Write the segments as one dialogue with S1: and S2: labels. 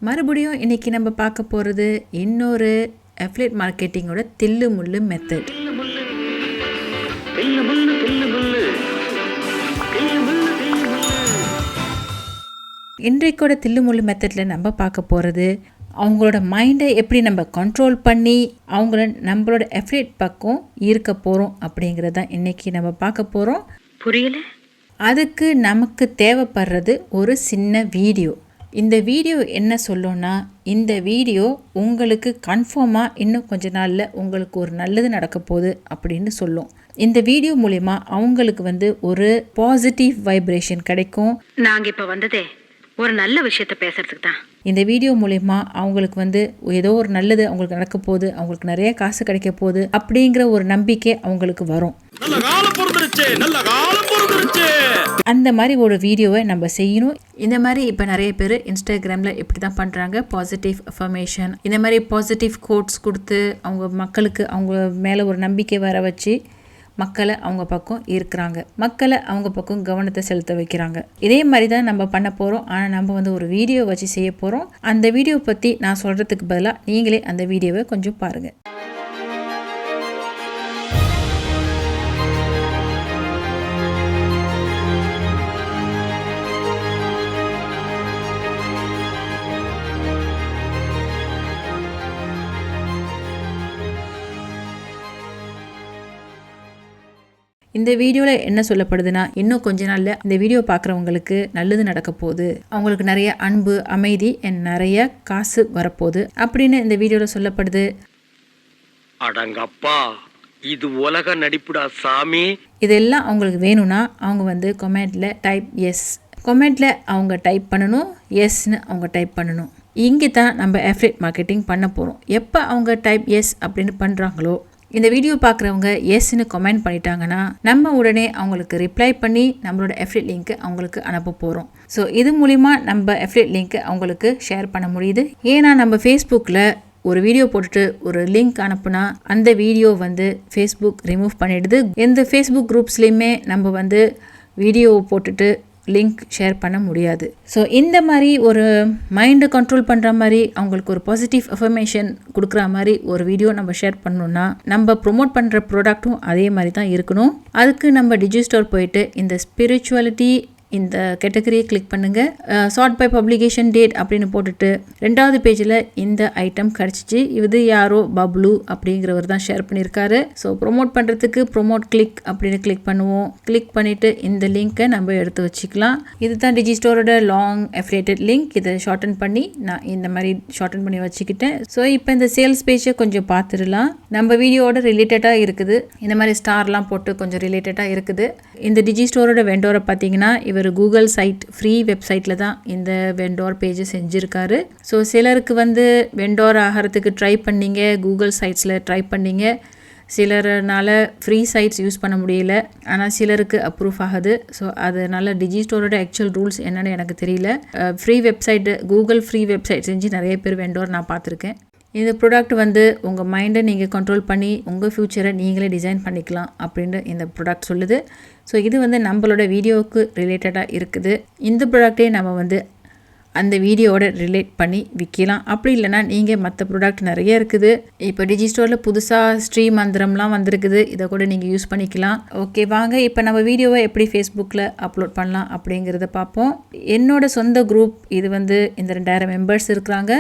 S1: மறுபடியும் இன்றைக்கி நம்ம பார்க்க போகிறது இன்னொரு அஃபிலியேட் மார்க்கெட்டிங்கோட தில்லு முள்ளு மெத்தட். இன்றைக்கோட தில்லு முள்ளு மெத்தடில் நம்ம பார்க்க போகிறது அவங்களோட மைண்டை எப்படி நம்ம கண்ட்ரோல் பண்ணி அவங்கள நம்மளோட அஃபிலியேட் பக்கம் ஈர்க்க போகிறோம் அப்படிங்கிறது தான் இன்றைக்கி நம்ம பார்க்க போகிறோம்.
S2: புரியல.
S1: அதுக்கு நமக்கு தேவைப்படுறது ஒரு சின்ன வீடியோ. இந்த வீடியோ என்ன சொல்லுன்னா, இந்த வீடியோ உங்களுக்கு கன்ஃபார்மாக இன்னும் கொஞ்ச நாளில் உங்களுக்கு ஒரு நல்லது நடக்க போகுது அப்படின்னு சொல்லும். இந்த வீடியோ மூலிமா அவங்களுக்கு ஒரு பாசிட்டிவ் வைப்ரேஷன் கிடைக்கும்.
S2: நாங்கள் இப்போ வந்ததே ஒரு நல்ல விஷயத்தை பேசுறதுக்கு தான்.
S1: இந்த வீடியோ மூலிமா அவங்களுக்கு ஏதோ ஒரு நல்லது அவங்களுக்கு நடக்க போகுது, அவங்களுக்கு நிறைய காசு கிடைக்க போகுது அப்படிங்கிற ஒரு நம்பிக்கை அவங்களுக்கு வரும். அந்த மாதிரி ஒரு வீடியோவை நம்ம செய்யணும். இந்த மாதிரி இப்போ நிறைய பேர் இன்ஸ்டாகிராமில் இப்படி தான் பண்ணுறாங்க. பாசிட்டிவ் அஃபர்மேஷன், இந்த மாதிரி பாசிட்டிவ் கோட்ஸ் கொடுத்து அவங்க மக்களுக்கு அவங்க மேலே ஒரு நம்பிக்கை வர வச்சு மக்களை அவங்க பக்கம் இருக்கிறாங்க, மக்களை அவங்க பக்கம் கவனத்தை செலுத்த வைக்கிறாங்க. இதே மாதிரி தான் நம்ம பண்ண போகிறோம். ஆனால் நம்ம ஒரு வீடியோ வச்சு செய்ய போகிறோம். அந்த வீடியோ பற்றி நான் சொல்கிறதுக்கு பதிலாக நீங்களே அந்த வீடியோவை கொஞ்சம் பாருங்கள். இந்த வீடியோவில் என்ன சொல்லப்படுதுன்னா, இன்னும் கொஞ்ச நாளில் இந்த வீடியோ பார்க்குறவங்களுக்கு நல்லது நடக்க போகுது, அவங்களுக்கு நிறைய அன்பு, அமைதி, நிறைய காசு வரப்போகுது அப்படின்னு இந்த வீடியோவில் சொல்லப்படுது.
S3: அடங்கப்பா, இது உலக நடிப்புடா சாமி.
S1: இதெல்லாம் அவங்களுக்கு வேணும்னா அவங்க கமெண்ட்டில் டைப் எஸ், கமெண்ட்டில் அவங்க டைப் பண்ணணும், எஸ்ன்னு அவங்க டைப் பண்ணணும். இங்கே தான் நம்ம அஃபிலியேட் மார்க்கெட்டிங் பண்ண போகிறோம். எப்போ அவங்க டைப் எஸ் அப்படின்னு பண்ணுறாங்களோ, இந்த வீடியோ பார்க்குறவங்க எஸ்ன்னு கமெண்ட் பண்ணிட்டாங்கன்னா நம்ம உடனே அவங்களுக்கு ரிப்ளை பண்ணி நம்மளோட அஃபிலியேட் லிங்க்கு அவங்களுக்கு அனுப்ப போகிறோம். ஸோ இது மூலிமா நம்ம அஃபிலியேட் லிங்க்கு அவங்களுக்கு ஷேர் பண்ண முடியுது. ஏன்னா நம்ம ஃபேஸ்புக்கில் ஒரு வீடியோ போட்டுட்டு ஒரு லிங்க் அனுப்புனா அந்த வீடியோ ஃபேஸ்புக் ரிமூவ் பண்ணிடுது. எந்த ஃபேஸ்புக் குரூப்ஸ்லேயுமே நம்ம வீடியோவை போட்டுட்டு லிங்க் ஷேர் பண்ண முடியாது. ஸோ இந்த மாதிரி ஒரு மைண்டை கண்ட்ரோல் பண்ணுற மாதிரி அவங்களுக்கு ஒரு பாசிட்டிவ் அஃபர்மேஷன் கொடுக்குற மாதிரி ஒரு வீடியோ நம்ம ஷேர் பண்ணணும்னா நம்ம ப்ரொமோட் பண்ணுற ப்ராடக்ட்டும் அதே மாதிரி தான் இருக்கணும். அதுக்கு நம்ம டிஜிஸ்டோர் போயிட்டு இந்த ஸ்பிரிச்சுவாலிட்டி இந்த கேட்டகரியை கிளிக் பண்ணுங்கள். சார்ட் பை பப்ளிகேஷன் டேட் அப்படின்னு போட்டுட்டு 2வது பேஜில் இந்த ஐட்டம் கிடச்சிச்சு. இது யாரோ பப்ளு அப்படிங்கிறவர் தான் ஷேர் பண்ணியிருக்காரு. ஸோ ப்ரொமோட் பண்ணுறதுக்கு ப்ரொமோட் கிளிக் அப்படின்னு கிளிக் பண்ணுவோம். கிளிக் பண்ணிவிட்டு இந்த லிங்க்கை நம்ம எடுத்து வச்சுக்கலாம். இதுதான் டிஜிஸ்டோரோட லாங் அஃபிலியேட்டட் லிங்க். இதை ஷார்டன் பண்ணி நான் இந்த மாதிரி ஷார்டன் பண்ணி வச்சுக்கிட்டேன். ஸோ இப்போ இந்த சேல்ஸ் பேஜை கொஞ்சம் பார்த்துடலாம். நம்ம வீடியோவோட ரிலேட்டடாக இருக்குது. இந்த மாதிரி ஸ்டார்லாம் போட்டு கொஞ்சம் ரிலேட்டடாக இருக்குது. இந்த டிஜிஸ்டோரோட வெண்டோரை பார்த்தீங்கன்னா இவர் கூகுள் சைட் ஃப்ரீ வெப்சைட்டில் தான் இந்த வெண்டோர் பேஜை செஞ்சுருக்காரு. ஸோ சிலருக்கு வெண்டோர் ஆகிறதுக்கு ட்ரை பண்ணிங்க, கூகுள் சைட்ஸில் ட்ரை பண்ணிங்க. சிலர்னால ஃப்ரீ சைட்ஸ் யூஸ் பண்ண முடியல, ஆனால் சிலருக்கு அப்ரூவ் ஆகுது. ஸோ அதனால் டிஜிஸ்டோரோட ஆக்சுவல் ரூல்ஸ் என்னென்னு எனக்கு தெரியல. Free website, Google free website செஞ்சு நிறைய பேர் வெண்டோர் நான் பார்த்துருக்கேன். இந்த ப்ராடக்ட் உங்கள் மைண்டை நீங்கள் கண்ட்ரோல் பண்ணி உங்கள் ஃப்யூச்சரை நீங்களே டிசைன் பண்ணிக்கலாம் அப்படின்னு இந்த ப்ராடக்ட் சொல்லுது. ஸோ இது நம்மளோட வீடியோவுக்கு ரிலேட்டடாக இருக்குது. இந்த ப்ராடக்டே நம்ம அந்த வீடியோவோட ரிலேட் பண்ணி விற்கலாம். அப்படி இல்லைனா நீங்கள் மற்ற ப்ராடக்ட் நிறைய இருக்குது. இப்போ டிஜிஸ்டோரில் புதுசாக ஸ்ரீ மந்திரம்லாம் வந்திருக்குது, இதை கூட நீங்கள் யூஸ் பண்ணிக்கலாம். ஓகே, வாங்க இப்போ நம்ம வீடியோவை எப்படி ஃபேஸ்புக்கில் அப்லோட் பண்ணலாம் அப்படிங்கிறத பார்ப்போம். என்னோட சொந்த குரூப் இது இந்த 2000 மெம்பர்ஸ் இருக்கிறாங்க.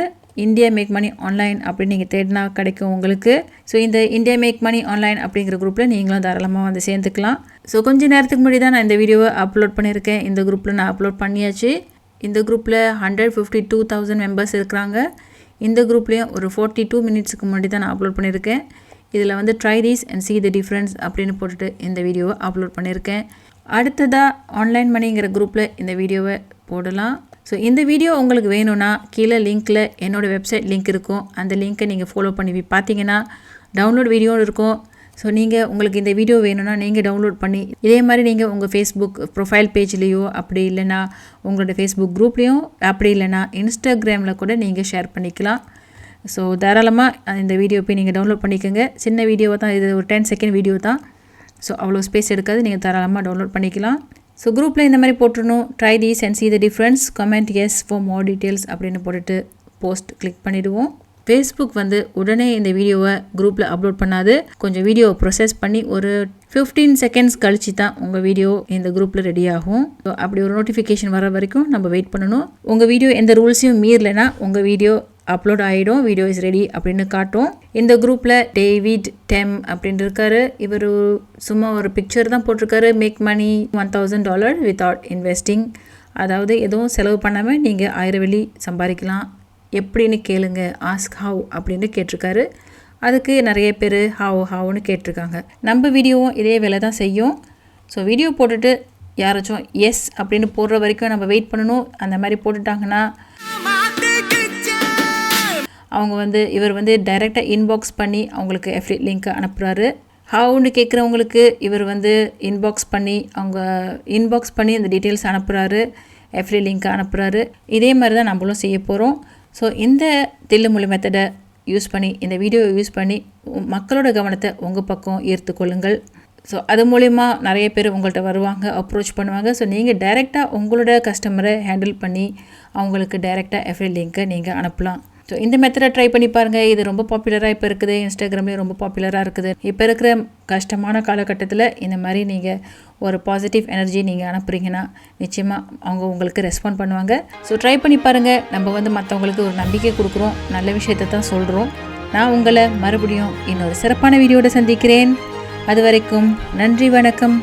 S1: இந்தியா மேக் மணி ஆன்லைன் அப்படின்னு நீங்கள் தேடினா கிடைக்கும் உங்களுக்கு. ஸோ இந்த இந்தியா மேக் மணி ஆன்லைன் அப்படிங்கிற குரூப்பில் நீங்களும் தாராளமாக சேர்ந்துக்கலாம். ஸோ கொஞ்சம் நேரத்துக்கு முன்னாடி தான் நான் இந்த வீடியோவை அப்லோட் பண்ணியிருக்கேன். இந்த குரூப்பில் நான் அப்லோட் பண்ணியாச்சு. இந்த குரூப்பில் 152,000 மெம்பர்ஸ் இருக்கிறாங்க. இந்த குரூப்லேயும் ஒரு 42 மினிட்ஸுக்கு முன்னாடி தான் நான் அப்லோட் பண்ணியிருக்கேன். இதில் try these and see the difference அப்படின்னு போட்டுட்டு இந்த வீடியோவை அப்லோட் பண்ணியிருக்கேன். அடுத்ததாக ஆன்லைன் மணிங்கிற குரூப்பில் இந்த வீடியோவை போடலாம். ஸோ இந்த வீடியோ உங்களுக்கு வேணும்னா கீழே லிங்க்கில் என்னோடய வெப்சைட் லிங்க் இருக்கும். அந்த லிங்க்கை நீங்கள் ஃபாலோ பண்ணி பார்த்தீங்கன்னா டவுன்லோட் வீடியோ இருக்கும். ஸோ உங்களுக்கு இந்த வீடியோ வேணும்னா நீங்கள் டவுன்லோட் பண்ணி இதே மாதிரி நீங்கள் உங்கள் ஃபேஸ்புக் ப்ரொஃபைல் பேஜ்லேயோ, அப்படி இல்லைனா உங்களோட ஃபேஸ்புக் குரூப்லேயும், அப்படி இல்லைனா இன்ஸ்டாகிராமில் கூட நீங்கள் ஷேர் பண்ணிக்கலாம். ஸோ தாராளமாக இந்த வீடியோ போய் நீங்கள் டவுன்லோட் பண்ணிக்கோங்க. சின்ன வீடியோவை தான் இது, ஒரு 10 செகண்ட் வீடியோ தான். ஸோ அவ்வளோ ஸ்பேஸ் எடுக்காது, நீங்கள் தாராளமாக டவுன்லோட் பண்ணிக்கலாம். ஸோ குரூப்பில் இந்த மாதிரி போட்டுடணும். Try these and see the difference, comment yes for more details அப்படின்னு போட்டுட்டு போஸ்ட் கிளிக் பண்ணிவிடுவோம். ஃபேஸ்புக் வந்து உடனே இந்த வீடியோவை குரூப்பில் அப்லோட் பண்ணாது. கொஞ்சம் வீடியோவை ப்ரொசஸ் பண்ணி ஒரு 15 செகண்ட்ஸ் கழிச்சு தான் உங்கள் வீடியோ இந்த குரூப்பில் ரெடி ஆகும். ஸோ அப்படி ஒரு நோட்டிஃபிகேஷன் வர வரைக்கும் நம்ம வெயிட் பண்ணணும். உங்கள் வீடியோ எந்த ரூல்ஸையும் மீறலைன்னா உங்கள் வீடியோ அப்லோட் ஆகிடும். வீடியோ இஸ் ரெடி அப்படின்னு காட்டும். இந்த குரூப்பில் டேவிட் டெம் அப்படின்னு இருக்காரு. இவர் சும்மா ஒரு பிக்சர் தான் போட்டிருக்காரு. Make money $1000 without investing. அதாவது எதுவும் செலவு பண்ணாமல் நீங்கள் 1000 வெள்ளி சம்பாதிக்கலாம் எப்படின்னு கேளுங்க. ஆஸ்க் ஹவ் அப்படின்னு கேட்டிருக்காரு. அதுக்கு நிறைய பேர் ஹவுன்னு கேட்டிருக்காங்க. நம்ம வீடியோவும் இதே வேலை தான் செய்யும். ஸோ வீடியோ போட்டுட்டு யாராச்சும் எஸ் அப்படின்னு போடுற வரைக்கும் நம்ம வெயிட் பண்ணணும். அந்த மாதிரி போட்டுட்டாங்கன்னா அவங்க வந்து இவர் வந்து டைரெக்டாக இன்பாக்ஸ் பண்ணி அவங்களுக்கு அஃபிலியேட் லிங்க்கை அனுப்புகிறாரு. ஹவுன்னு கேட்குறவங்களுக்கு இவர் வந்து இன்பாக்ஸ் பண்ணி அந்த டீட்டெயில்ஸ் அனுப்புகிறாரு, அஃபிலியேட் லிங்க்கை அனுப்புகிறாரு. இதே மாதிரி தான் நம்மளும் செய்ய போகிறோம். ஸோ இந்த தில்லு முள்ளு மெத்தடை யூஸ் பண்ணி, இந்த வீடியோவை யூஸ் பண்ணி மக்களோட கவனத்தை உங்கள் பக்கம் ஈர்த்துக்கொள்ளுங்கள். ஸோ அது மூலிமா நிறைய பேர் உங்கள்கிட்ட வருவாங்க, அப்ரோச் பண்ணுவாங்க. ஸோ நீங்கள் டைரெக்டாக உங்களோட கஸ்டமரை ஹேண்டில் பண்ணி அவங்களுக்கு டைரெக்டாக அஃபிலியேட் லிங்க்கை நீங்கள் அனுப்பலாம். ஸோ இந்த மெத்தடை ட்ரை பண்ணி பாருங்கள். இது ரொம்ப பாப்புலராக இப்போ இருக்குது. இன்ஸ்டாகிராம்லேயும் ரொம்ப பாப்புலராக இருக்குது. இப்போ இருக்கிற கஷ்டமான காலகட்டத்தில் இந்த மாதிரி நீங்கள் ஒரு பாசிட்டிவ் எனர்ஜி நீங்கள் அனுப்புகிறீங்கன்னா நிச்சயமாக அவங்க உங்களுக்கு ரெஸ்பாண்ட் பண்ணுவாங்க. ஸோ ட்ரை பண்ணி பாருங்கள். நம்ம வந்து மற்றவங்களுக்கு ஒரு நம்பிக்கை கொடுக்குறோம், நல்ல விஷயத்தை தான் சொல்கிறோம். நான் உங்களை மறுபடியும் இன்னொரு சிறப்பான வீடியோட சந்திக்கிறேன். அது வரைக்கும் நன்றி, வணக்கம்.